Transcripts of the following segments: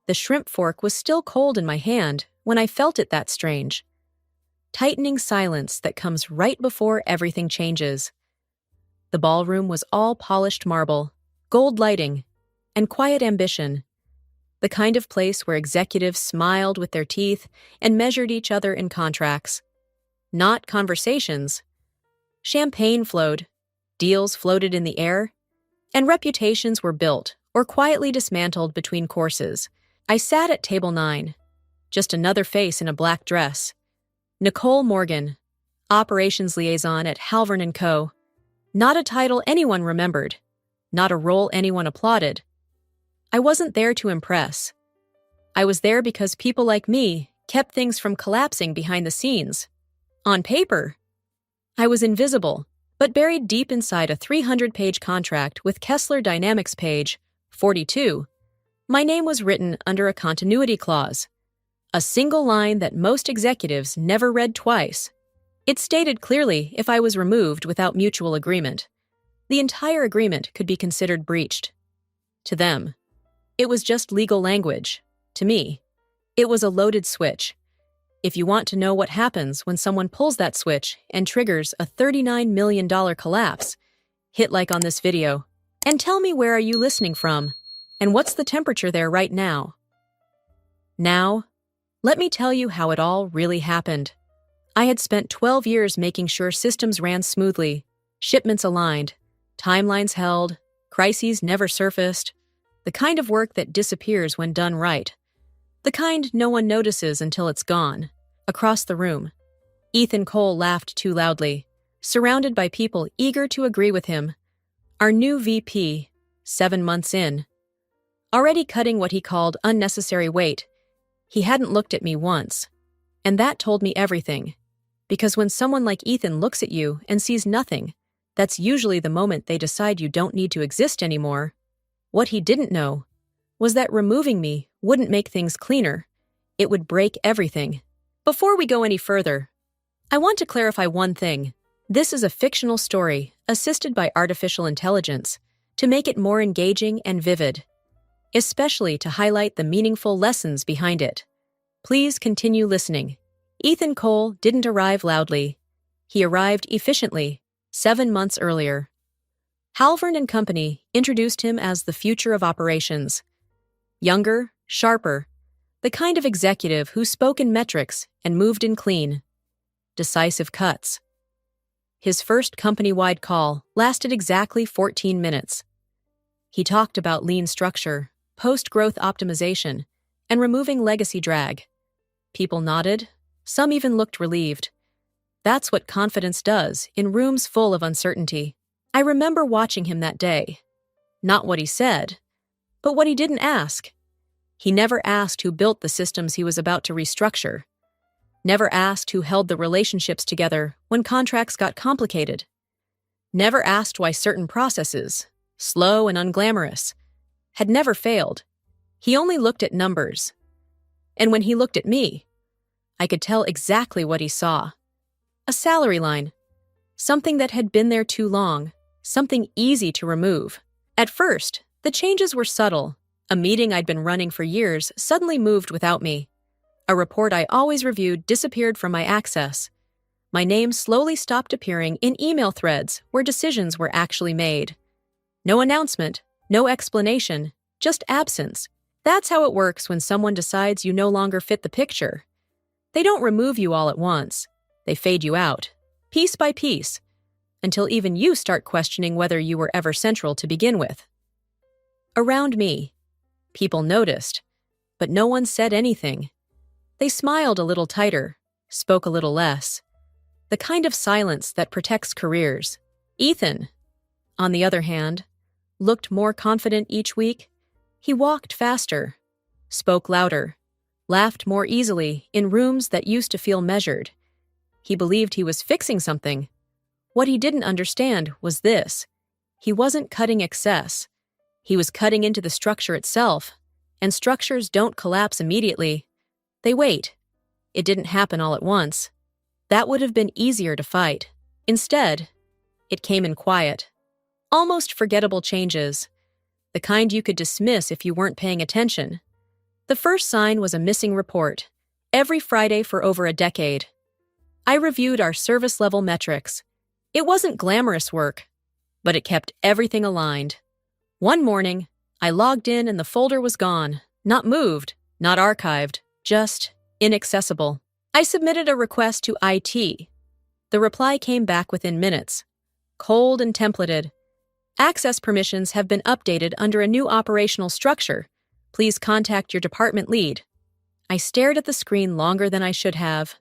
The shrimp fork was still cold in my hand when I felt it that strange, tightening silence that comes right before everything changes. The ballroom was all polished marble, gold lighting, and quiet ambition, the kind of place where executives smiled with their teeth and measured each other in contracts. Not conversations. Champagne flowed, deals floated in the air, and reputations were built or quietly dismantled between courses. I sat at table 9, just another face in a black dress. Nicole Morgan, operations liaison at Halvern & Co. Not a title anyone remembered, not a role anyone applauded. I wasn't there to impress. I was there because people like me kept things from collapsing behind the scenes. On paper, I was invisible, but buried deep inside a 300-page contract with Kessler Dynamics page 42. My name was written under a continuity clause, a single line that most executives never read twice. It stated clearly if I was removed without mutual agreement, the entire agreement could be considered breached. To them, it was just legal language. To me, it was a loaded switch. If you want to know what happens when someone pulls that switch and triggers a $39 million collapse, hit like on this video. And tell me, where are you listening from? And what's the temperature there right now? Now, let me tell you how it all really happened. I had spent 12 years making sure systems ran smoothly, shipments aligned, timelines held, crises never surfaced, the kind of work that disappears when done right. The kind no one notices until it's gone. Across the room, Ethan Cole laughed too loudly, surrounded by people eager to agree with him. Our new VP, 7 months in, already cutting what he called unnecessary weight. He hadn't looked at me once. And that told me everything. Because when someone like Ethan looks at you and sees nothing, that's usually the moment they decide you don't need to exist anymore. What he didn't know was that removing me wouldn't make things cleaner. It would break everything. Before we go any further, I want to clarify one thing. This is a fictional story, assisted by artificial intelligence, to make it more engaging and vivid, especially to highlight the meaningful lessons behind it. Please continue listening. Ethan Cole didn't arrive loudly. He arrived efficiently, 7 months earlier. Halvern & Company introduced him as the future of operations. Younger, sharper, the kind of executive who spoke in metrics and moved in clean, decisive cuts. His first company-wide call lasted exactly 14 minutes. He talked about lean structure, post-growth optimization, and removing legacy drag. People nodded. Some even looked relieved. That's what confidence does in rooms full of uncertainty. I remember watching him that day. Not what he said, but what he didn't ask. He never asked who built the systems he was about to restructure. Never asked who held the relationships together when contracts got complicated. Never asked why certain processes, slow and unglamorous, had never failed. He only looked at numbers. And when he looked at me, I could tell exactly what he saw. A salary line. Something that had been there too long. Something easy to remove. At first, the changes were subtle. A meeting I'd been running for years suddenly moved without me. A report I always reviewed disappeared from my access. My name slowly stopped appearing in email threads where decisions were actually made. No announcement, no explanation, just absence. That's how it works when someone decides you no longer fit the picture. They don't remove you all at once. They fade you out, piece by piece, until even you start questioning whether you were ever central to begin with. Around me, people noticed, but no one said anything. They smiled a little tighter, spoke a little less. The kind of silence that protects careers. Ethan, on the other hand, looked more confident each week. He walked faster, spoke louder, laughed more easily in rooms that used to feel measured. He believed he was fixing something. What he didn't understand was this. He wasn't cutting excess. He was cutting into the structure itself, and structures don't collapse immediately. They wait. It didn't happen all at once. That would have been easier to fight. Instead, it came in quiet, almost forgettable changes, the kind you could dismiss if you weren't paying attention. The first sign was a missing report, every Friday for over a decade. I reviewed our service level metrics. It wasn't glamorous work, but it kept everything aligned. One morning, I logged in and the folder was gone, not moved, not archived, just inaccessible. I submitted a request to IT. The reply came back within minutes. Cold and templated. Access permissions have been updated under a new operational structure. Please contact your department lead. I stared at the screen longer than I should have.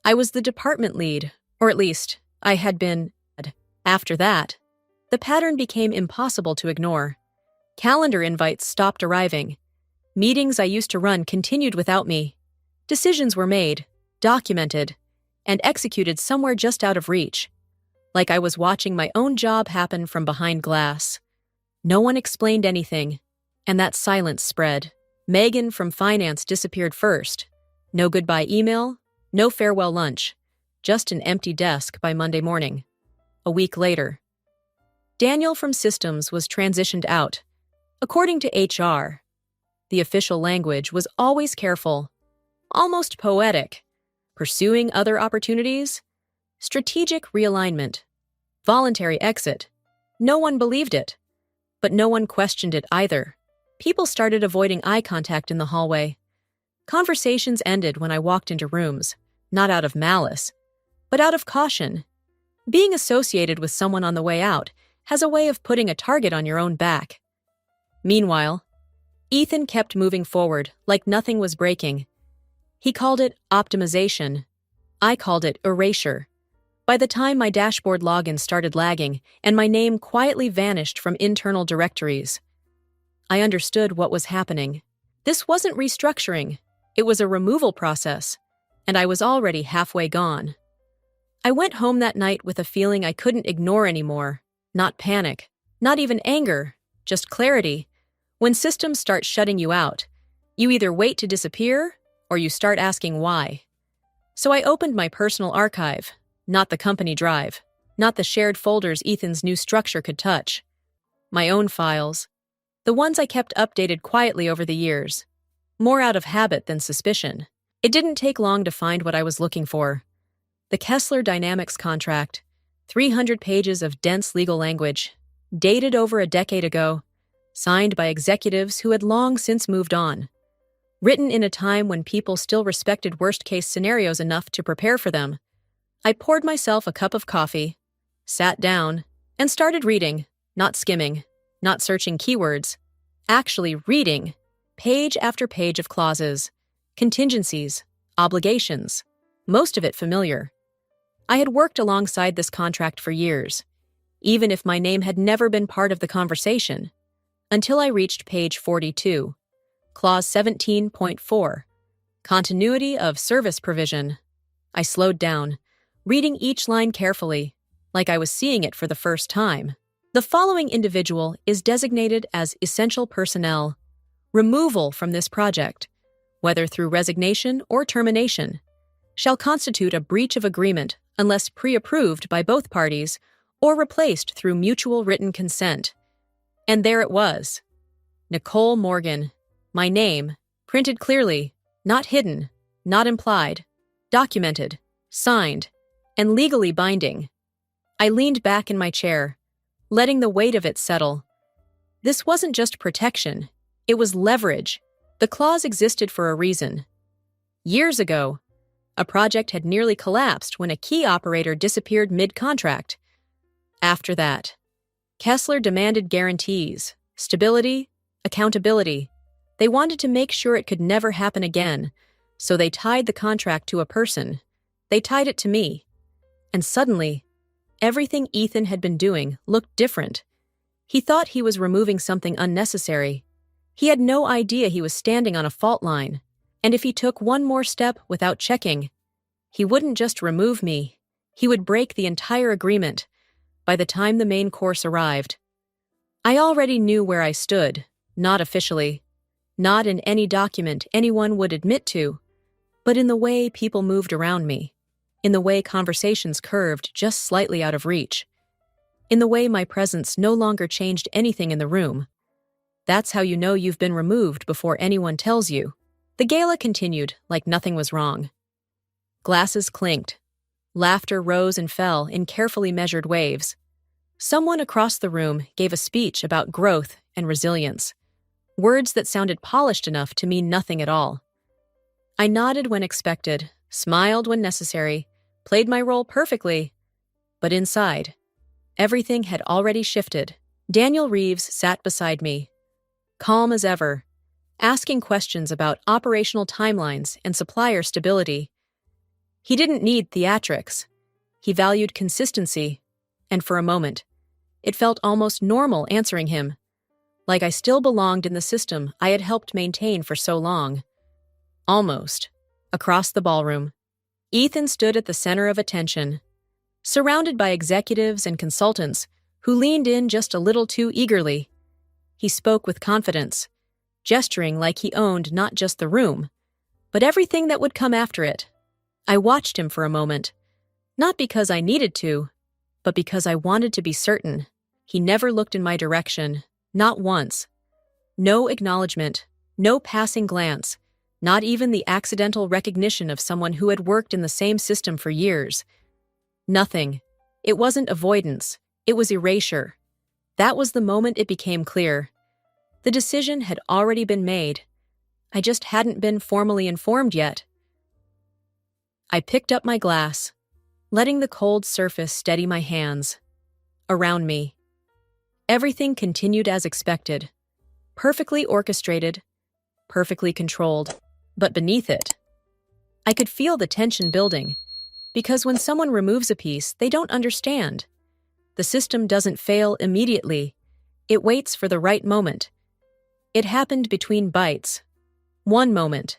I was the department lead, or at least, I had been. After that, the pattern became impossible to ignore. Calendar invites stopped arriving. Meetings I used to run continued without me. Decisions were made, documented, and executed somewhere just out of reach, like I was watching my own job happen from behind glass. No one explained anything, and that silence spread. Megan from finance disappeared first. No goodbye email, no farewell lunch, just an empty desk by Monday morning. A week later, Daniel from systems was transitioned out. According to HR, the official language was always careful, almost poetic, pursuing other opportunities, strategic realignment, voluntary exit. No one believed it, but no one questioned it either. People started avoiding eye contact in the hallway. Conversations ended when I walked into rooms, not out of malice, but out of caution. Being associated with someone on the way out has a way of putting a target on your own back. Meanwhile, Ethan kept moving forward like nothing was breaking. He called it optimization. I called it erasure. By the time my dashboard login started lagging and my name quietly vanished from internal directories, I understood what was happening. This wasn't restructuring. It was a removal process, and I was already halfway gone. I went home that night with a feeling I couldn't ignore anymore. Not panic, not even anger, just clarity. When systems start shutting you out, you either wait to disappear or you start asking why. So I opened my personal archive, not the company drive, not the shared folders Ethan's new structure could touch. My own files, the ones I kept updated quietly over the years, more out of habit than suspicion. It didn't take long to find what I was looking for. The Kessler Dynamics contract, 300 pages of dense legal language, dated over a decade ago, signed by executives who had long since moved on. Written in a time when people still respected worst-case scenarios enough to prepare for them. I poured myself a cup of coffee, sat down, and started reading, not skimming, not searching keywords, actually reading, page after page of clauses, contingencies, obligations, most of it familiar. I had worked alongside this contract for years, even if my name had never been part of the conversation, until I reached page 42, clause 17.4, continuity of service provision. I slowed down, reading each line carefully, like I was seeing it for the first time. The following individual is designated as essential personnel. Removal from this project, whether through resignation or termination, shall constitute a breach of agreement unless pre-approved by both parties or replaced through mutual written consent. And there it was. Nicole Morgan. My name, printed clearly, not hidden, not implied, documented, signed, and legally binding. I leaned back in my chair, letting the weight of it settle. This wasn't just protection, it was leverage. The clause existed for a reason. Years ago, a project had nearly collapsed when a key operator disappeared mid-contract. After that, Kessler demanded guarantees, stability, accountability. They wanted to make sure it could never happen again, so they tied the contract to a person. They tied it to me. And suddenly, everything Ethan had been doing looked different. He thought he was removing something unnecessary. He had no idea he was standing on a fault line, and if he took one more step without checking, he wouldn't just remove me, he would break the entire agreement by the time the main course arrived. I already knew where I stood, not officially, not in any document anyone would admit to, but in the way people moved around me, in the way conversations curved just slightly out of reach, in the way my presence no longer changed anything in the room. That's how you know you've been removed before anyone tells you. The gala continued like nothing was wrong. Glasses clinked. Laughter rose and fell in carefully measured waves. Someone across the room gave a speech about growth and resilience, words that sounded polished enough to mean nothing at all. I nodded when expected, smiled when necessary, played my role perfectly. But inside, everything had already shifted. Daniel Reeves sat beside me, calm as ever, asking questions about operational timelines and supplier stability. He didn't need theatrics. He valued consistency, and for a moment, it felt almost normal answering him, like I still belonged in the system I had helped maintain for so long. Almost. Across the ballroom, Ethan stood at the center of attention, surrounded by executives and consultants who leaned in just a little too eagerly. He spoke with confidence, gesturing like he owned not just the room, but everything that would come after it. I watched him for a moment, not because I needed to, but because I wanted to be certain. He never looked in my direction, not once. No acknowledgement, no passing glance, not even the accidental recognition of someone who had worked in the same system for years. Nothing. It wasn't avoidance, it was erasure. That was the moment it became clear. The decision had already been made. I just hadn't been formally informed yet. I picked up my glass, letting the cold surface steady my hands. Around me, everything continued as expected, perfectly orchestrated, perfectly controlled. But beneath it, I could feel the tension building, because when someone removes a piece, they don't understand. The system doesn't fail immediately. It waits for the right moment. It happened between bites. One moment,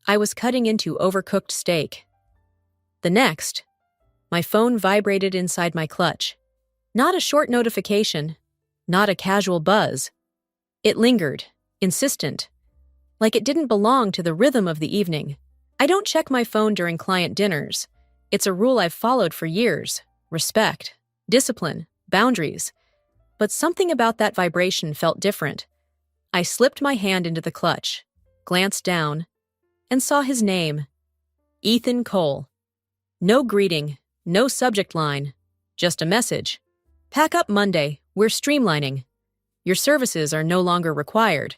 I was cutting into overcooked steak. The next, my phone vibrated inside my clutch. Not a short notification, not a casual buzz. It lingered, insistent, like it didn't belong to the rhythm of the evening. I don't check my phone during client dinners. It's a rule I've followed for years. Respect, discipline, boundaries. But something about that vibration felt different. I slipped my hand into the clutch, glanced down, and saw his name. Ethan Cole. No greeting, no subject line, just a message. Pack up Monday, we're streamlining. Your services are no longer required.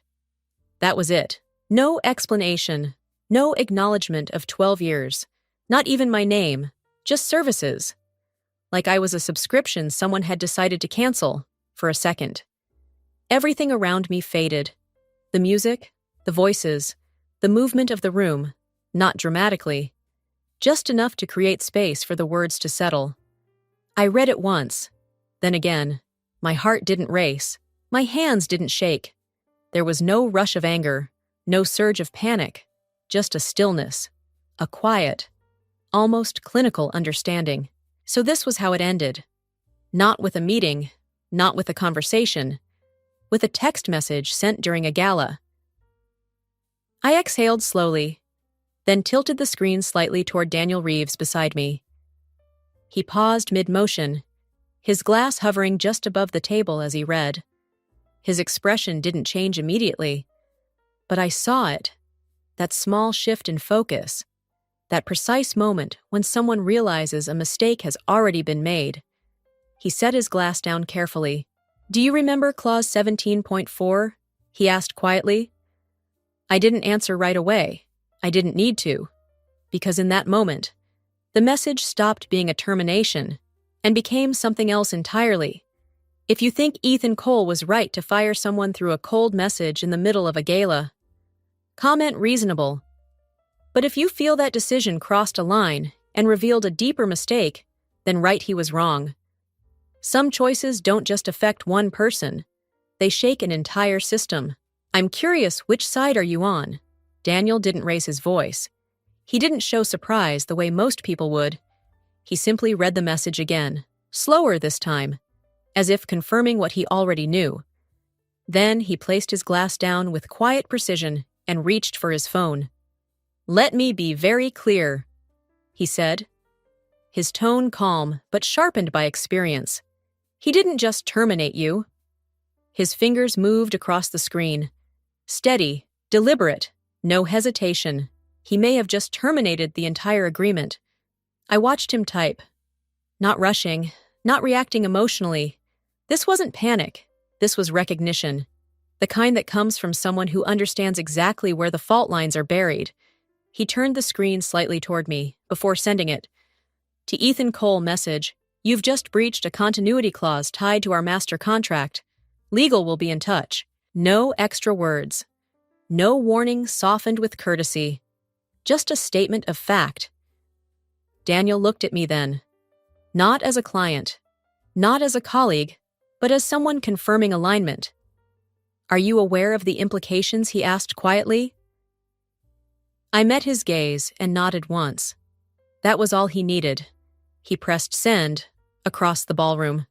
That was it. No explanation, no acknowledgement of 12 years, not even my name, just services. Like I was a subscription someone had decided to cancel for a second. Everything around me faded. The music, the voices, the movement of the room, not dramatically, just enough to create space for the words to settle. I read it once, then again. My heart didn't race, my hands didn't shake. There was no rush of anger, no surge of panic, just a stillness, a quiet, almost clinical understanding. So this was how it ended. Not with a meeting, not with a conversation, with a text message sent during a gala. I exhaled slowly, then tilted the screen slightly toward Daniel Reeves beside me. He paused mid-motion, his glass hovering just above the table as he read. His expression didn't change immediately, but I saw it, that small shift in focus, that precise moment when someone realizes a mistake has already been made. He set his glass down carefully. "Do you remember Clause 17.4? He asked quietly. I didn't answer right away. I didn't need to, because in that moment, the message stopped being a termination and became something else entirely. If you think Ethan Cole was right to fire someone through a cold message in the middle of a gala, comment reasonable. But if you feel that decision crossed a line and revealed a deeper mistake, then write he was wrong. Some choices don't just affect one person. They shake an entire system. I'm curious, which side are you on? Daniel didn't raise his voice. He didn't show surprise the way most people would. He simply read the message again, slower this time, as if confirming what he already knew. Then he placed his glass down with quiet precision and reached for his phone. Let me be very clear, he said, his tone calm but sharpened by experience. He didn't just terminate you. His fingers moved across the screen, steady, deliberate, No hesitation. He may have just terminated the entire agreement. I watched him type. Not rushing, not reacting emotionally. This wasn't panic. This was recognition. The kind that comes from someone who understands exactly where the fault lines are buried. He turned the screen slightly toward me before sending it. To Ethan Cole message, "You've just breached a continuity clause tied to our master contract. Legal will be in touch." No extra words. No warning softened with courtesy. Just a statement of fact. Daniel looked at me then. Not as a client. Not as a colleague, but as someone confirming alignment. "Are you aware of the implications?" he asked quietly. I met his gaze and nodded once. That was all he needed. He pressed send across the ballroom.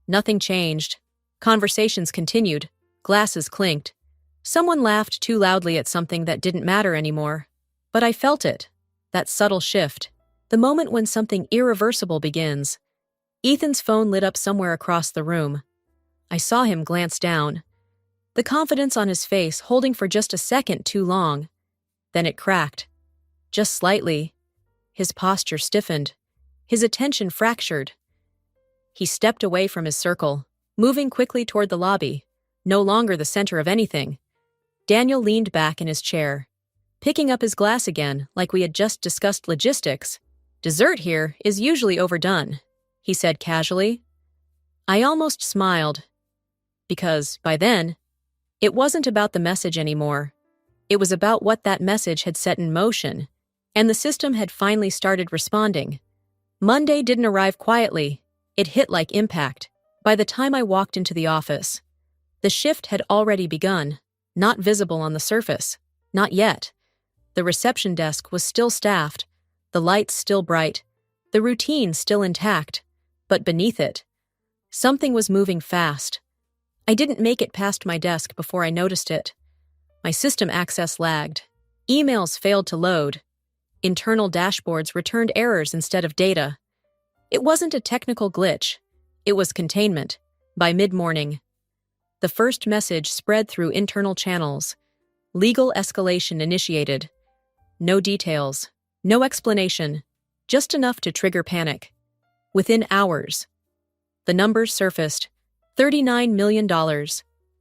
Nothing changed. Conversations continued. Glasses clinked. Someone laughed too loudly at something that didn't matter anymore. But I felt it. That subtle shift. The moment when something irreversible begins. Ethan's phone lit up somewhere across the room. I saw him glance down. The confidence on his face holding for just a second too long. Then it cracked. Just slightly. His posture stiffened. His attention fractured. He stepped away from his circle, moving quickly toward the lobby, no longer the center of anything. Daniel leaned back in his chair, picking up his glass again like we had just discussed logistics. "Dessert here is usually overdone," he said casually. I almost smiled, because, by then, it wasn't about the message anymore. It was about what that message had set in motion, and the system had finally started responding. Monday didn't arrive quietly. It hit like impact. By the time I walked into the office, the shift had already begun, not visible on the surface. Not yet. The reception desk was still staffed, the lights still bright, the routine still intact, but beneath it, something was moving fast. I didn't make it past my desk before I noticed it. My system access lagged. Emails failed to load. Internal dashboards returned errors instead of data. It wasn't a technical glitch. It was containment. By mid-morning, the first message spread through internal channels. Legal escalation initiated. No details. No explanation. Just enough to trigger panic. Within hours, the numbers surfaced. $39 million.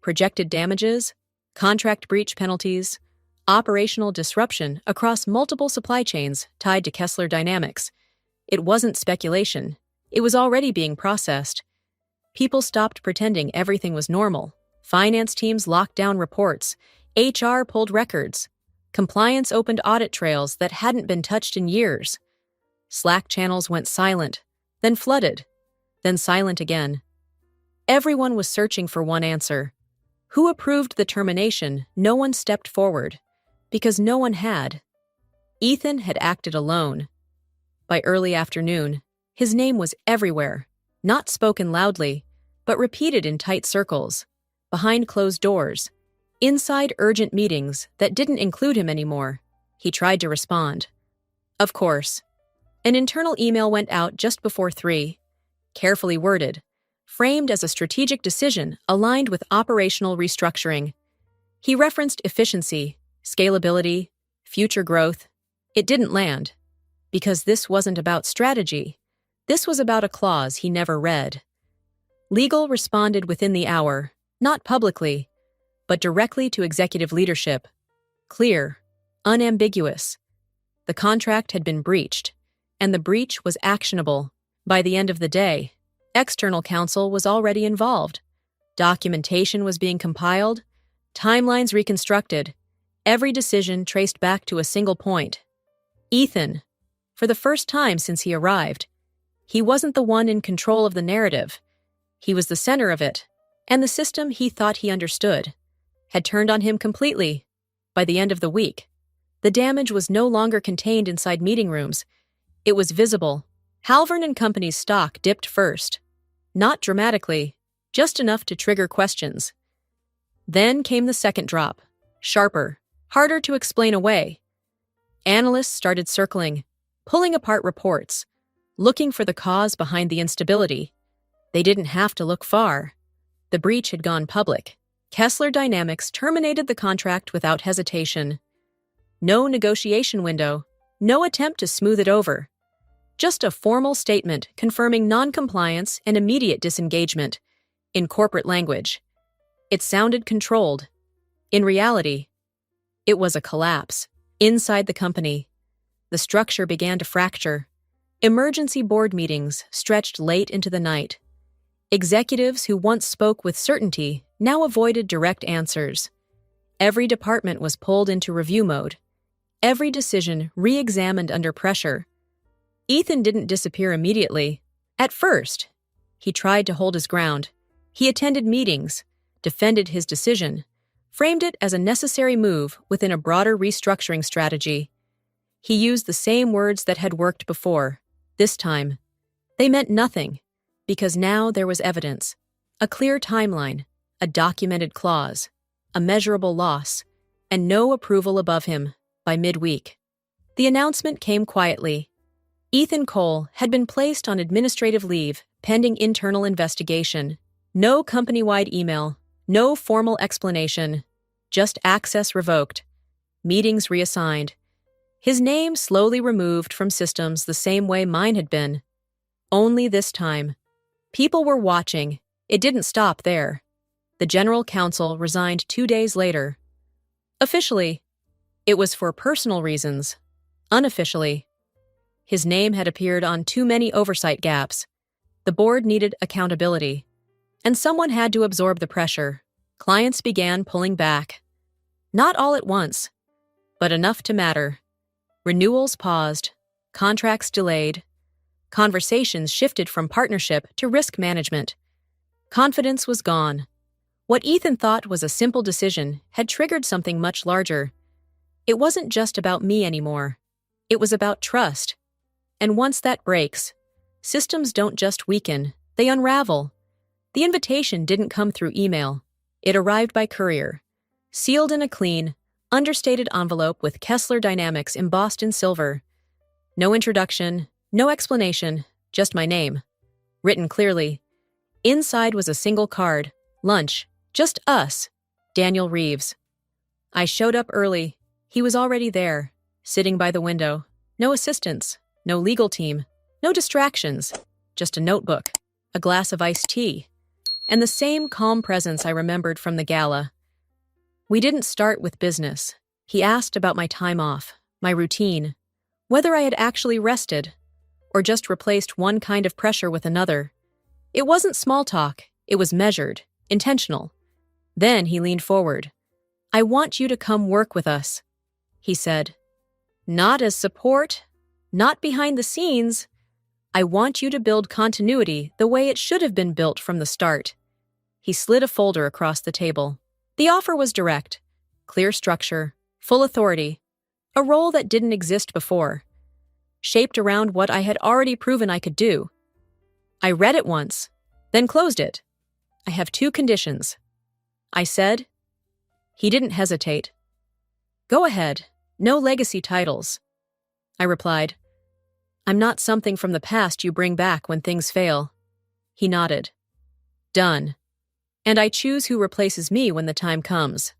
Projected damages, contract breach penalties, operational disruption across multiple supply chains tied to Kessler Dynamics. It wasn't speculation. It was already being processed. People stopped pretending everything was normal. Finance teams locked down reports. HR pulled records. Compliance opened audit trails that hadn't been touched in years. Slack channels went silent, then flooded, then silent again. Everyone was searching for one answer. Who approved the termination? No one stepped forward, because no one had. Ethan had acted alone. By early afternoon, his name was everywhere, not spoken loudly, but repeated in tight circles, behind closed doors, inside urgent meetings that didn't include him anymore. He tried to respond. Of course. An internal email went out just before 3, carefully worded, framed as a strategic decision aligned with operational restructuring. He referenced efficiency, scalability, future growth. It didn't land, because this wasn't about strategy. This was about a clause he never read. Legal responded within the hour, not publicly, but directly to executive leadership. Clear, unambiguous. The contract had been breached, and the breach was actionable. By the end of the day, external counsel was already involved. Documentation was being compiled, timelines reconstructed, every decision traced back to a single point. Ethan, for the first time since he arrived, he wasn't the one in control of the narrative. He was the center of it, and the system he thought he understood had turned on him completely. By the end of the week, the damage was no longer contained inside meeting rooms. It was visible. Halvern and Company's stock dipped first. Not dramatically, just enough to trigger questions. Then came the second drop, sharper, harder to explain away. Analysts started circling, pulling apart reports, looking for the cause behind the instability. They didn't have to look far. The breach had gone public. Kessler Dynamics terminated the contract without hesitation. No negotiation window, no attempt to smooth it over. Just a formal statement confirming non-compliance and immediate disengagement, in corporate language. It sounded controlled. In reality, it was a collapse. Inside the company, the structure began to fracture. Emergency board meetings stretched late into the night. Executives who once spoke with certainty now avoided direct answers. Every department was pulled into review mode. Every decision re-examined under pressure. Ethan didn't disappear immediately. At first, he tried to hold his ground. He attended meetings, defended his decision, framed it as a necessary move within a broader restructuring strategy. He used the same words that had worked before. This time, they meant nothing, because now there was evidence. A clear timeline, a documented clause, a measurable loss, and no approval above him by midweek. The announcement came quietly. Ethan Cole had been placed on administrative leave pending internal investigation. No company-wide email, no formal explanation, just access revoked, meetings reassigned. His name slowly removed from systems the same way mine had been. Only this time. People were watching. It didn't stop there. The general counsel resigned 2 days later. Officially, it was for personal reasons. Unofficially, his name had appeared on too many oversight gaps. The board needed accountability, and someone had to absorb the pressure. Clients began pulling back. Not all at once, but enough to matter. Renewals paused, contracts delayed, conversations shifted from partnership to risk management. Confidence was gone. What Ethan thought was a simple decision had triggered something much larger. It wasn't just about me anymore. It was about trust. And once that breaks, systems don't just weaken, they unravel. The invitation didn't come through email. It arrived by courier, sealed in a clean, understated envelope with Kessler Dynamics embossed in silver. No introduction, no explanation, just my name. Written clearly. Inside was a single card. Lunch. Just us. Daniel Reeves. I showed up early. He was already there, sitting by the window. No assistants, no legal team, no distractions. Just a notebook, a glass of iced tea, and the same calm presence I remembered from the gala. We didn't start with business. He asked about my time off, my routine, whether I had actually rested, or just replaced one kind of pressure with another. It wasn't small talk, it was measured, intentional. Then he leaned forward. "I want you to come work with us," he said. "Not as support, not behind the scenes. I want you to build continuity the way it should have been built from the start." He slid a folder across the table. The offer was direct, clear structure, full authority, a role that didn't exist before, shaped around what I had already proven I could do. I read it once, then closed it. "I have 2 conditions," I said. He didn't hesitate. "Go ahead, no legacy titles," I replied. "I'm not something from the past you bring back when things fail." He nodded. "Done. And I choose who replaces me when the time comes.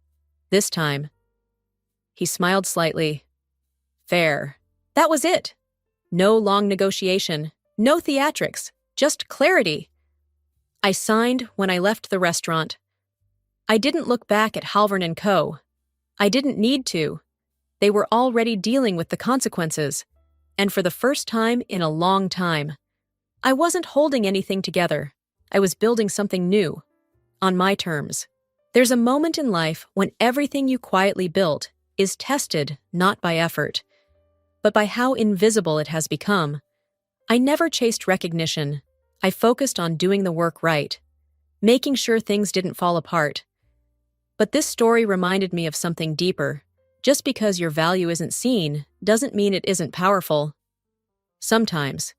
This time." He smiled slightly. "Fair." That was it. No long negotiation, no theatrics, just clarity. I signed when I left the restaurant. I didn't look back at Halvern & Co. I didn't need to. They were already dealing with the consequences, and for the first time in a long time. I wasn't holding anything together. I was building something new, on my terms. There's a moment in life when everything you quietly built is tested not by effort, but by how invisible it has become. I never chased recognition. I focused on doing the work right, making sure things didn't fall apart. But this story reminded me of something deeper. Just because your value isn't seen doesn't mean it isn't powerful. Sometimes,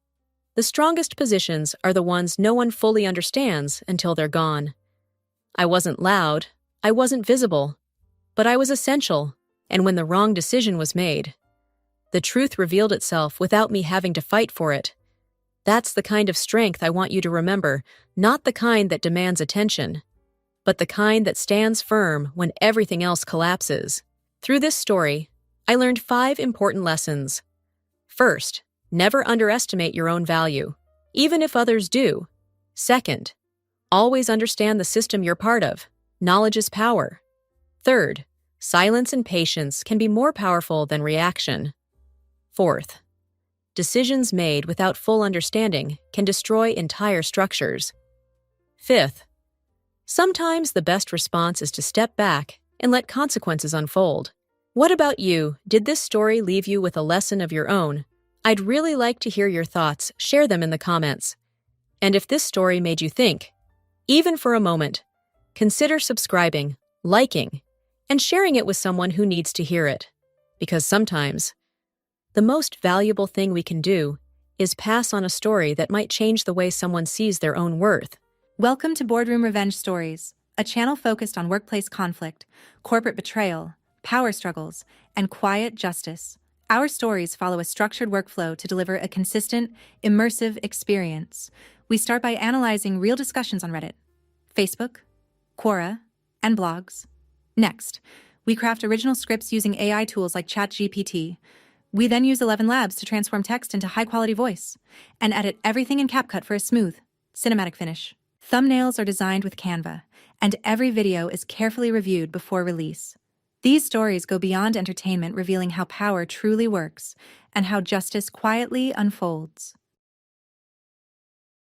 the strongest positions are the ones no one fully understands until they're gone. I wasn't loud, I wasn't visible, but I was essential, and when the wrong decision was made, the truth revealed itself without me having to fight for it. That's the kind of strength I want you to remember, not the kind that demands attention, but the kind that stands firm when everything else collapses. Through this story, I learned 5 important lessons. First, never underestimate your own value, even if others do. Second, always understand the system you're part of. Knowledge is power. Third, silence and patience can be more powerful than reaction. Fourth, decisions made without full understanding can destroy entire structures. Fifth, sometimes the best response is to step back and let consequences unfold. What about you? Did this story leave you with a lesson of your own? I'd really like to hear your thoughts. Share them in the comments. And if this story made you think, even for a moment, consider subscribing, liking, and sharing it with someone who needs to hear it. Because sometimes, the most valuable thing we can do is pass on a story that might change the way someone sees their own worth. Welcome to Boardroom Revenge Stories, a channel focused on workplace conflict, corporate betrayal, power struggles, and quiet justice. Our stories follow a structured workflow to deliver a consistent, immersive experience. We start by analyzing real discussions on Reddit, Facebook, Quora, and blogs. Next, we craft original scripts using AI tools like ChatGPT. We then use 11 Labs to transform text into high-quality voice and edit everything in CapCut for a smooth, cinematic finish. Thumbnails are designed with Canva, and every video is carefully reviewed before release. These stories go beyond entertainment, revealing how power truly works and how justice quietly unfolds.